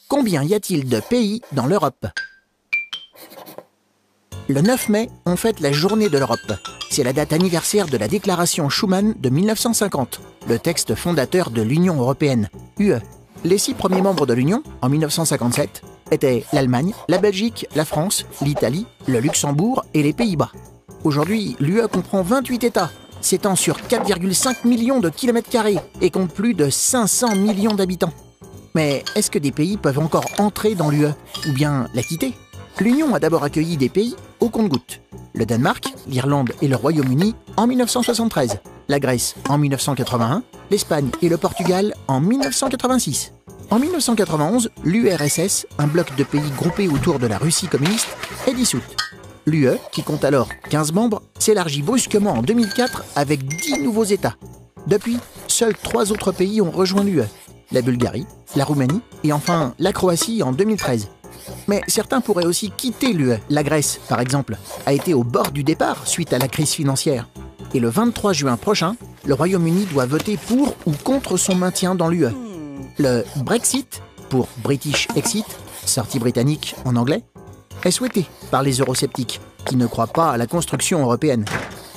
Combien y a-t-il de pays dans l'Europe? Le 9 mai, on fête la Journée de l'Europe. C'est la date anniversaire de la déclaration Schuman de 1950, le texte fondateur de l'Union européenne, UE. Les 6 premiers membres de l'Union, en 1957, étaient l'Allemagne, la Belgique, la France, l'Italie, le Luxembourg et les Pays-Bas. Aujourd'hui, l'UE comprend 28 États, s'étend sur 4,5 millions de kilomètres carrés et compte plus de 500 millions d'habitants. Mais est-ce que des pays peuvent encore entrer dans l'UE ou bien la quitter? L'Union a d'abord accueilli des pays au compte-gouttes. Le Danemark, l'Irlande et le Royaume-Uni en 1973, la Grèce en 1981, l'Espagne et le Portugal en 1986. En 1991, l'URSS, un bloc de pays groupés autour de la Russie communiste, est dissoute. L'UE, qui compte alors 15 membres, s'élargit brusquement en 2004 avec 10 nouveaux États. Depuis, seuls 3 autres pays ont rejoint l'UE, la Bulgarie, la Roumanie et enfin la Croatie en 2013. Mais certains pourraient aussi quitter l'UE. La Grèce, par exemple, a été au bord du départ suite à la crise financière. Et le 23 juin prochain, le Royaume-Uni doit voter pour ou contre son maintien dans l'UE. Le Brexit, pour British Exit, sortie britannique en anglais, est souhaité par les eurosceptiques, qui ne croient pas à la construction européenne.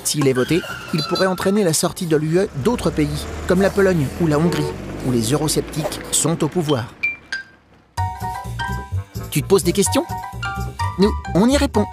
S'il est voté, il pourrait entraîner la sortie de l'UE d'autres pays, comme la Pologne ou la Hongrie, où les eurosceptiques sont au pouvoir. Tu te poses des questions? Nous, on y répond.